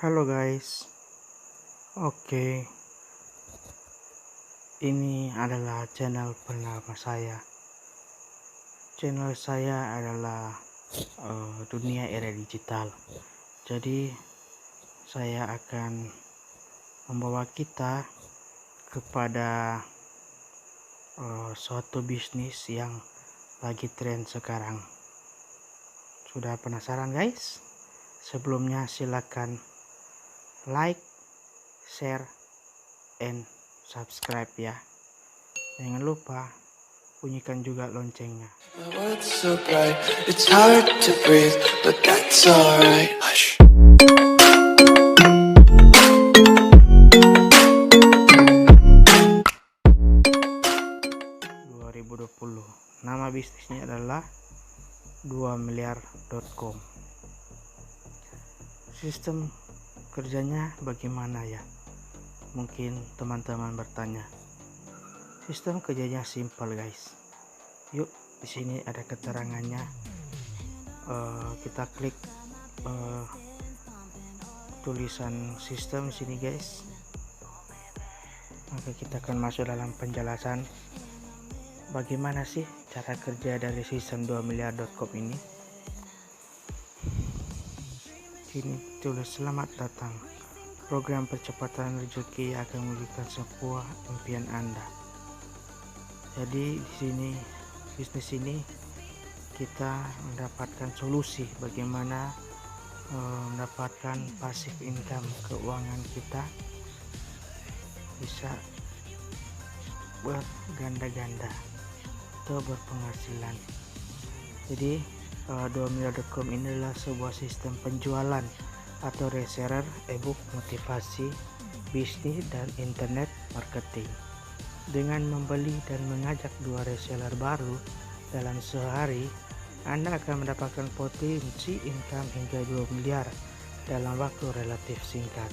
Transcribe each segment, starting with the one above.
Halo guys, oke, ini adalah channel pertama saya. Channel saya adalah dunia era digital. Jadi saya akan membawa kita kepada suatu bisnis yang lagi tren sekarang. Sudah penasaran guys? Sebelumnya silakan like, share, and subscribe ya. Jangan lupa bunyikan juga loncengnya. World's so bright, it's hard to breathe, but that's alright. Hush. 2020. Nama bisnisnya adalah 2miliar.com. Sistem kerjanya bagaimana ya? Mungkin teman-teman bertanya. Sistem kerjanya simple guys. Yuk, di sini ada keterangannya. Kita klik tulisan sistem di sini guys. Maka kita akan masuk dalam penjelasan bagaimana sih cara kerja dari sistem 2miliar.com ini. Sini tulis selamat datang. Program percepatan rezeki akan mewujudkan sebuah impian Anda. Jadi di sini bisnis ini kita mendapatkan solusi bagaimana mendapatkan passive income, keuangan kita bisa berganda-ganda atau berpenghasilan. Jadi 2miliar.com ini adalah sebuah sistem penjualan atau reseller ebook motivasi, bisnis dan internet marketing. Dengan membeli dan mengajak 2 reseller baru dalam sehari, Anda akan mendapatkan potensi income hingga 2 miliar dalam waktu relatif singkat.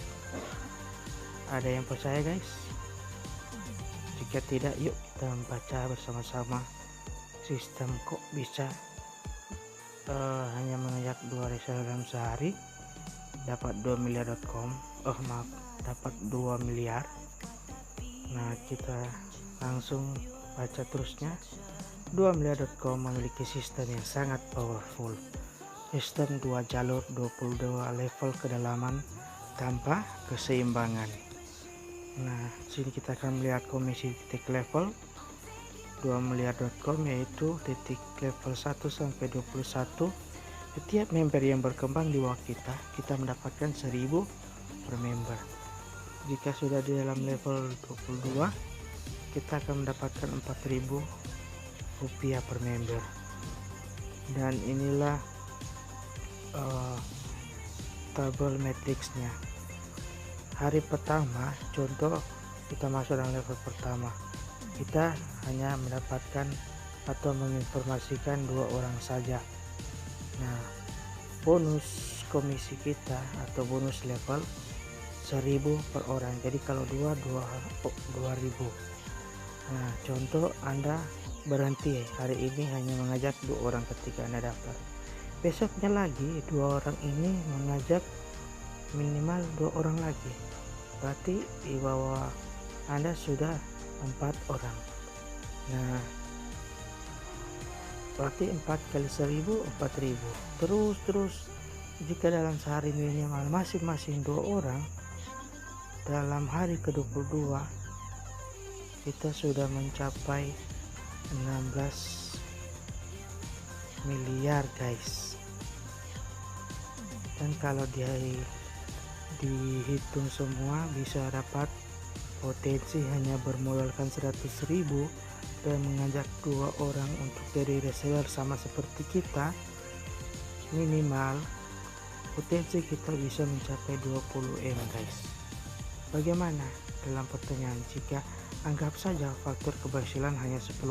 Ada yang percaya guys? Jika tidak, yuk kita membaca bersama-sama sistem kok bisa hanya mengajak 2 reseller dalam sehari dapat 2miliar.com. Dapat 2 miliar. Nah, kita langsung baca terusnya. 2miliar.com memiliki sistem yang sangat powerful. Sistem 2 jalur 22 level kedalaman tanpa keseimbangan. Nah, sini kita akan melihat komisi titik level 2miliar.com, yaitu titik level 1 sampai 21. Setiap member yang berkembang di bawah kita mendapatkan 1000 per member. Jika sudah di dalam level 22, kita akan mendapatkan 4000 rupiah per member. Dan inilah tabel matriksnya. Hari pertama, contoh kita masuk dalam level pertama, kita hanya mendapatkan atau menginformasikan 2 orang saja. Nah, bonus komisi kita atau bonus level 1000 per orang. Jadi kalau 2000. Nah, contoh Anda berhenti hari ini hanya mengajak 2 orang ketika Anda daftar. Besoknya lagi 2 orang ini mengajak minimal 2 orang lagi. Berarti di bawah Anda sudah 4 orang. Nah, berarti 4 kali 1000 4000. Terus jika dalam sehari minimal masing-masing 2 orang, dalam hari ke-22 kita sudah mencapai 16 miliar guys. Dan kalau dihitung semua bisa dapat potensi hanya bermodalkan 100.000 dan mengajak 2 orang untuk jadi reseller sama seperti kita, minimal potensi kita bisa mencapai 20M guys. Bagaimana dalam pertanyaan jika anggap saja faktor keberhasilan hanya 10%?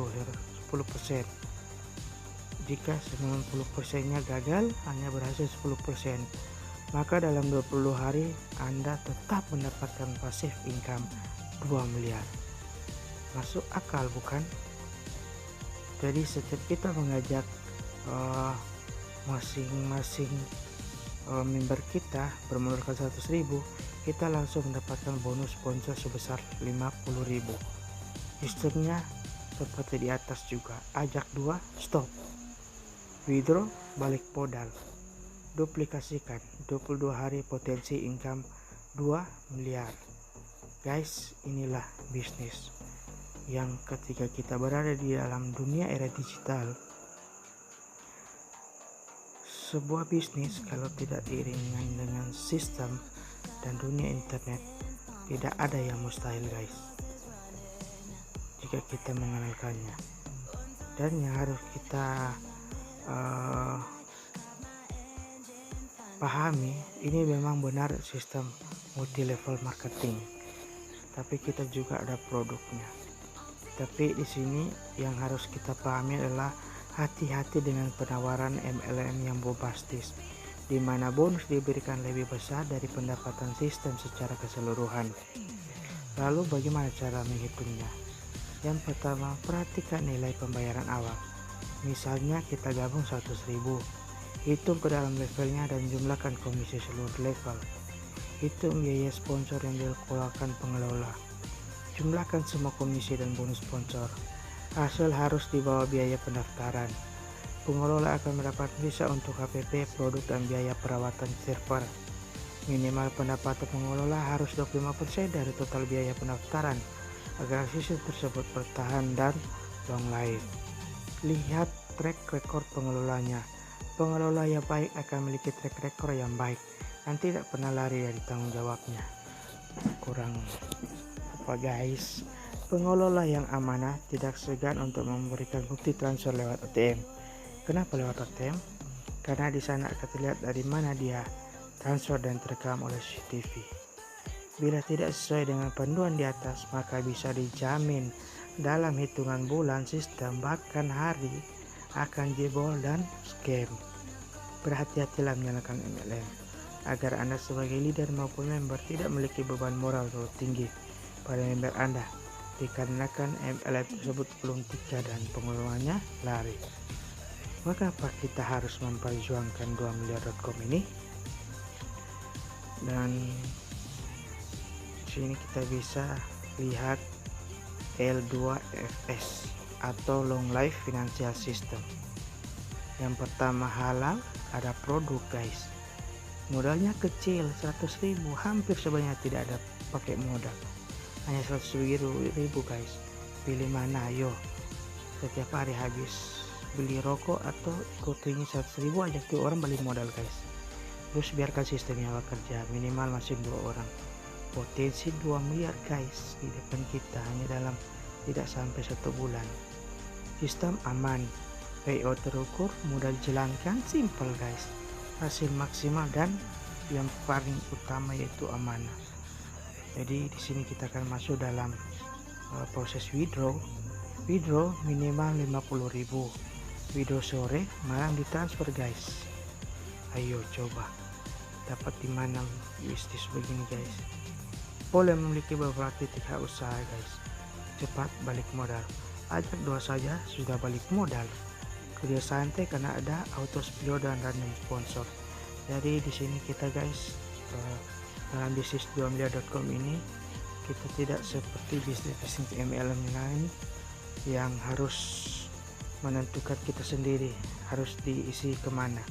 Jika 90%-nya gagal, hanya berhasil 10%, maka dalam 20 hari Anda tetap mendapatkan passive income 2 miliar. Masuk akal bukan? Jadi setiap kita mengajak masing-masing member kita bermodalkan 100.000, kita langsung mendapatkan bonus sponsor sebesar 50.000. Sistemnya seperti di atas juga. Ajak 2, stop. Withdraw, balik modal. Duplikasikan, 22 hari potensi income 2 miliar. Guys, inilah bisnis yang ketika kita berada di dalam dunia era digital, sebuah bisnis kalau tidak diiringi dengan sistem dan dunia internet, tidak ada yang mustahil guys, jika kita mengenalkannya. Dan yang harus kita pahami, ini memang benar sistem multi level marketing, tapi kita juga ada produknya. Tapi di sini yang harus kita pahami adalah hati-hati dengan penawaran MLM yang bombastis, di mana bonus diberikan lebih besar dari pendapatan sistem secara keseluruhan. Lalu bagaimana cara menghitungnya? Yang pertama, perhatikan nilai pembayaran awal. Misalnya kita gabung 100.000, hitung ke dalam levelnya dan jumlahkan komisi seluruh level. Hitung biaya sponsor yang dikeluarkan pengelola. Jumlahkan semua komisi dan bonus sponsor. Hasil harus di bawah biaya pendaftaran. Pengelola akan mendapat visa untuk HPP, produk, dan biaya perawatan server. Minimal pendapatan pengelola harus 25% dari total biaya pendaftaran agar sistem tersebut bertahan dan long life. Lihat track record pengelolanya. Pengelola yang baik akan memiliki track record yang baik dan tidak pernah lari dari tanggung jawabnya. Kurang apa guys? Pengelola yang amanah tidak segan untuk memberikan bukti transfer lewat ATM. Kenapa lewat ATM? Karena di sana akan terlihat dari mana dia transfer dan terekam oleh CCTV. Bila tidak sesuai dengan panduan di atas, maka bisa dijamin dalam hitungan bulan, sistem, bahkan hari akan jebol dan scam. Berhati-hatilah menyalakan MLM agar Anda sebagai leader maupun member tidak memiliki beban moral terlalu tinggi pada member Anda, dikarenakan MLM tersebut belum tiga dan pengelolanya lari. Mengapa kita harus memperjuangkan 2miliar.com ini? Dan sini kita bisa lihat L2FS atau Long Life Financial System. Yang pertama halal, ada produk guys. Modalnya kecil, 100.000, hampir sebanyak tidak ada pakai modal. Hanya 100.000 guys. Pilih mana ayo. Setiap hari habis beli rokok atau ikuti 100.000, ajak 2 orang balik modal guys. Terus biarkan sistemnya bekerja, minimal masih 2 orang. Potensi 2 miliar guys di depan kita hanya dalam tidak sampai 1 bulan. Sistem aman, payout terukur, mudah dijalankan, simple guys. Hasil maksimal dan yang paling utama yaitu amanah. Jadi di sini kita akan masuk dalam proses withdraw. Withdraw minimal 50.000. Withdraw sore, malam ditransfer guys. Ayo coba dapat di mana bisnis begini guys. Boleh memiliki beberapa titik usaha guys. Cepat balik modal. Ajak 2 saja sudah balik modal. Kerja santai karena ada auto spill dan random sponsor. Jadi di sini kita guys dalam bisnis 2miliar.com ini kita tidak seperti bisnis MLM lain yang harus menentukan kita sendiri harus diisi kemana.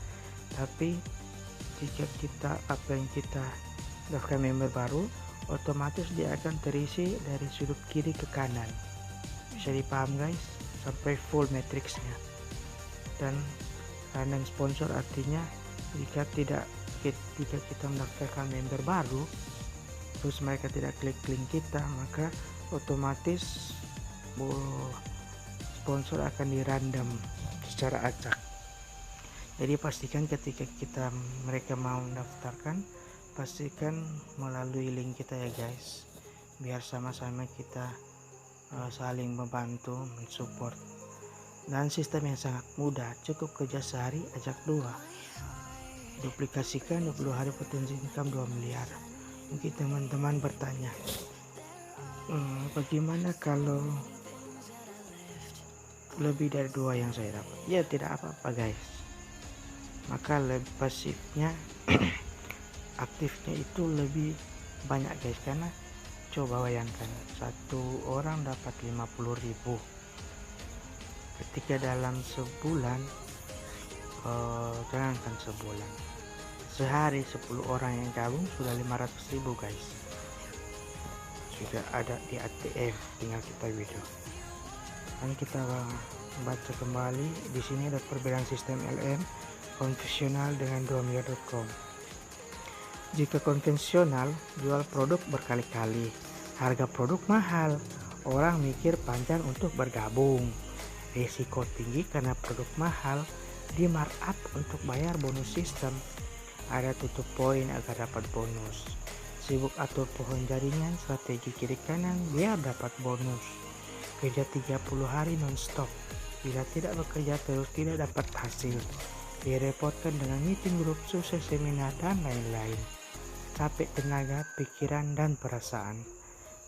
Tapi jika kita apa yang kita daftar member baru, otomatis dia akan terisi dari sudut kiri ke kanan. Bisa dipaham guys sampai full matriksnya. Dan random sponsor artinya jika kita mendaftarkan member baru terus mereka tidak klik link kita, maka otomatis sponsor akan dirandom secara acak. Jadi pastikan ketika mereka mau mendaftarkan, pastikan melalui link kita ya guys, biar sama-sama kita saling membantu mensupport. Dan sistem yang sangat mudah, cukup kerja sehari, ajak 2, duplikasikan 20 hari potensi income 2 miliar. Mungkin teman-teman bertanya, bagaimana kalau lebih dari 2 yang saya dapat? Ya tidak apa-apa guys, maka lebih pasifnya aktifnya itu lebih banyak guys, karena coba bayangkan satu orang dapat 50.000 ketika dalam sebulan, jangankan sebulan, sehari 10 orang yang gabung sudah 500.000 guys, sudah ada di ATM, tinggal kita withdraw. Dan kita baca kembali di sini ada perbedaan sistem LM konvensional dengan 2miliar.com. Jika konvensional jual produk berkali-kali, harga produk mahal, orang mikir panjang untuk bergabung, risiko tinggi karena produk mahal, di markup untuk bayar bonus sistem, ada tutup poin agar dapat bonus, sibuk atur pohon jaringan, strategi kiri kanan biar dapat bonus, kerja 30 hari non-stop, bila tidak bekerja terus tidak dapat hasil, direpotkan dengan meeting grup, sukses seminar dan lain-lain, capek tenaga, pikiran dan perasaan,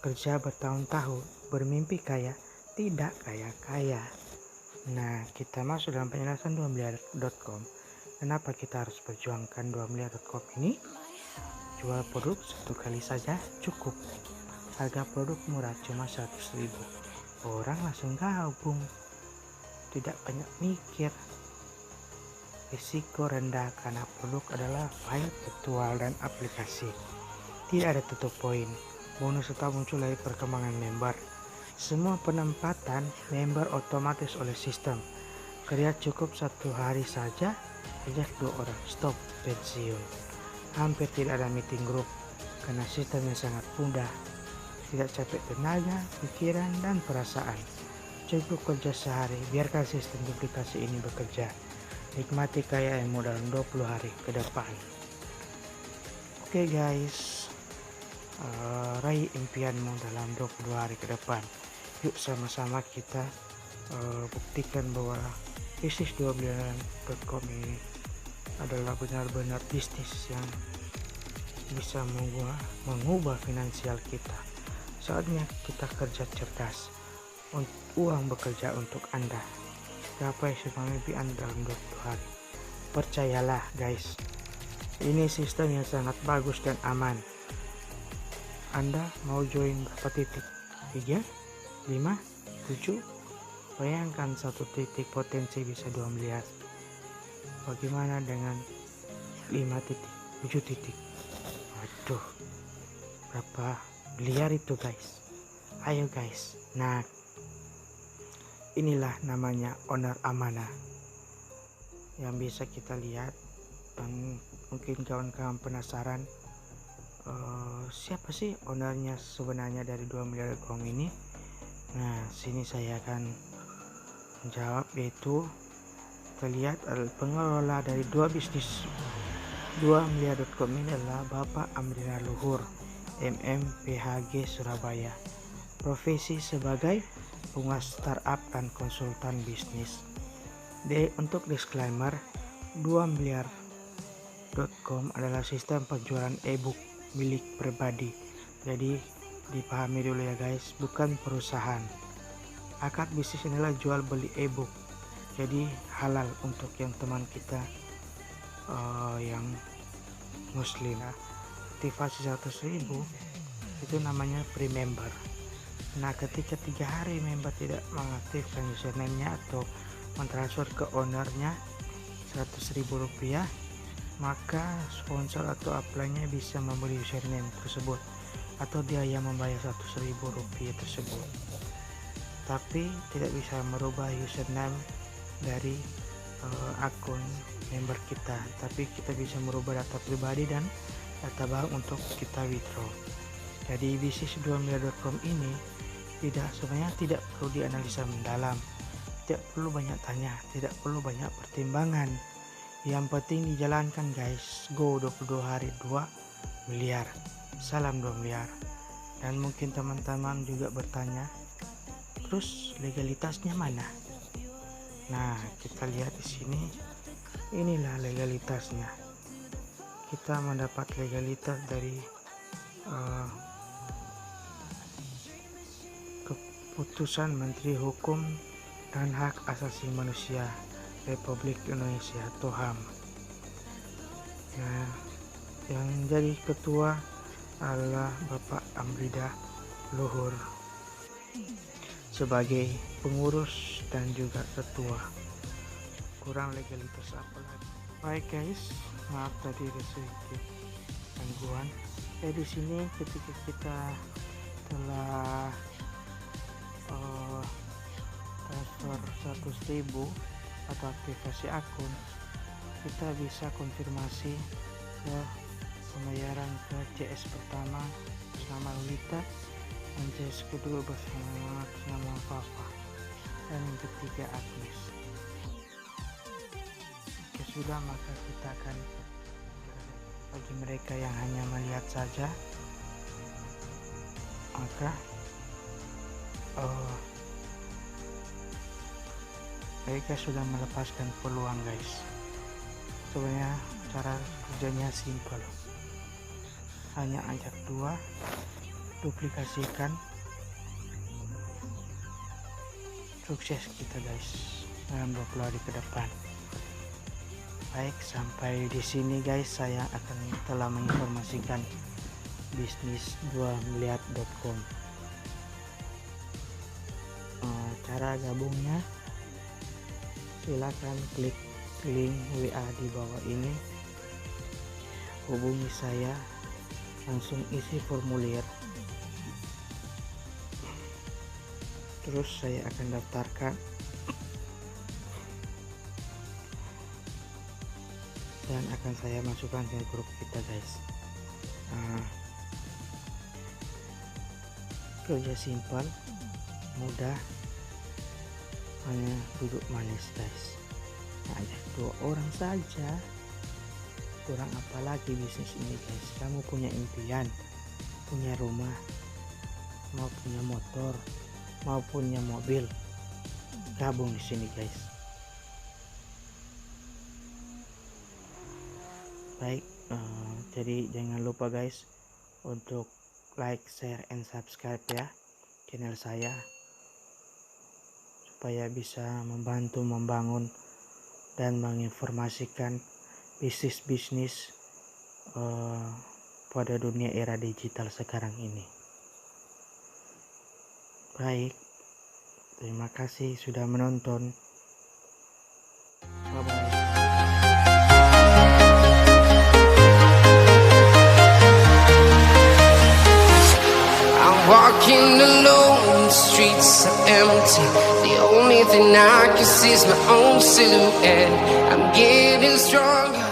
kerja bertahun-tahun, bermimpi kaya, tidak kaya-kaya. Nah, kita masuk dalam penjelasan 2miliar.com. Kenapa kita harus perjuangkan 2miliar.com ini? Jual produk satu kali saja cukup. Harga produk murah cuma 100.000. Orang langsung gabung. Tidak banyak mikir. Risiko rendah karena produk adalah file virtual dan aplikasi. Tidak ada tutup poin. Bonus tetap muncul dari perkembangan member. Semua penempatan member otomatis oleh sistem. Kerja cukup 1 hari saja, kerja 2 orang, stop, pensiun. Hampir tidak ada meeting group karena sistem yang sangat mudah. Tidak capek tenaga, pikiran, dan perasaan. Cukup kerja sehari, biarkan sistem duplikasi ini bekerja. Nikmati kekayaanmu dalam 20 hari ke depan. Oke guys, raih impianmu dalam 22 hari ke depan. Yuk sama-sama kita buktikan bahwa bisnis 2miliar.com ini adalah benar-benar bisnis yang bisa mengubah finansial kita. Saatnya kita kerja cerdas, uang bekerja untuk Anda. Gapai semua mimpi Anda dalam 20 hari. Percayalah guys, ini sistem yang sangat bagus dan aman. Anda mau join berapa titik? 3, 5, 7? Bayangkan 1 titik potensi bisa 2 miliar. Bagaimana dengan 5 titik, 7 titik? Waduh, berapa miliar itu guys? Ayo guys. Nah, inilah namanya owner amanah yang bisa kita lihat. Dan mungkin kawan-kawan penasaran, siapa sih ownernya sebenarnya dari 2miliar.com ini? Nah, sini saya akan menjawab, yaitu terlihat pengelola dari 2miliar.com ini adalah Bapak Amrina Luhur, MM PhG Surabaya. Profesi sebagai penguas startup dan konsultan bisnis. Untuk disclaimer, 2miliar.com adalah sistem penjualan e-book milik pribadi. Jadi dipahami dulu ya guys, bukan perusahaan. Akad bisnis inilah jual beli e-book. Jadi halal untuk yang teman kita yang muslim. Aktivasi 100.000 itu namanya free member. Nah, ketika 3 hari member tidak mengaktifkan username-nya atau mentransfer ke ownernya 100.000 rupiah, maka sponsor atau upline-nya bisa membeli username tersebut, atau dia yang membayar 100.000 rupiah tersebut. Tapi tidak bisa merubah username dari akun member kita, tapi kita bisa merubah data pribadi dan data bank untuk kita withdraw. Jadi bisnis 2miliar.com ini sebenarnya tidak perlu dianalisa mendalam, tidak perlu banyak tanya, tidak perlu banyak pertimbangan. Yang penting dijalankan guys. Go 22 hari 2 miliar. Salam 2 miliar. Dan mungkin teman-teman juga bertanya, terus legalitasnya mana? Nah, kita lihat di sini. Inilah legalitasnya. Kita mendapat legalitas dari keputusan Menteri Hukum dan Hak Asasi Manusia Republik Indonesia atau HAM. Nah, yang jadi ketua adalah Bapak Amrida Luhur sebagai pengurus dan juga ketua. Kurang legalitas apa lagi. Baik guys, maaf tadi ada sedikit gangguan. Di sini ketika kita telah transfer 100.000 atau aktivasi akun, kita bisa konfirmasi ke pembayaran ke CS pertama bersama Lita, dan CS kedua bersama Papa, dan yang ketiga Agnes. Jika sudah, maka kita akan, bagi mereka yang hanya melihat saja, maka mereka sudah melepaskan peluang guys. Sebenarnya cara kerjanya simpel, hanya ajak dua, duplikasikan, sukses kita guys dalam 20 hari ke depan. Baik, sampai di sini guys saya akan telah menginformasikan bisnis2miliar.com. Cara gabungnya, silakan klik link WA di bawah ini, hubungi saya, langsung isi formulir, terus saya akan daftarkan dan akan saya masukkan ke grup kita guys. Kerja simpel, mudah, hanya duduk manis guys. Ajak 2 orang saja, kurang apa lagi bisnis ini guys. Kamu punya impian, punya rumah, mau punya motor, mau punya mobil, gabung di sini guys. Baik, jadi jangan lupa guys untuk like, share, and subscribe ya channel saya, supaya bisa membantu membangun dan menginformasikan bisnis-bisnis pada dunia era digital sekarang ini. Baik, terima kasih sudah menonton. Bye bye. Walking alone, the streets are empty. The only thing I can see is my own silhouette. I'm getting stronger.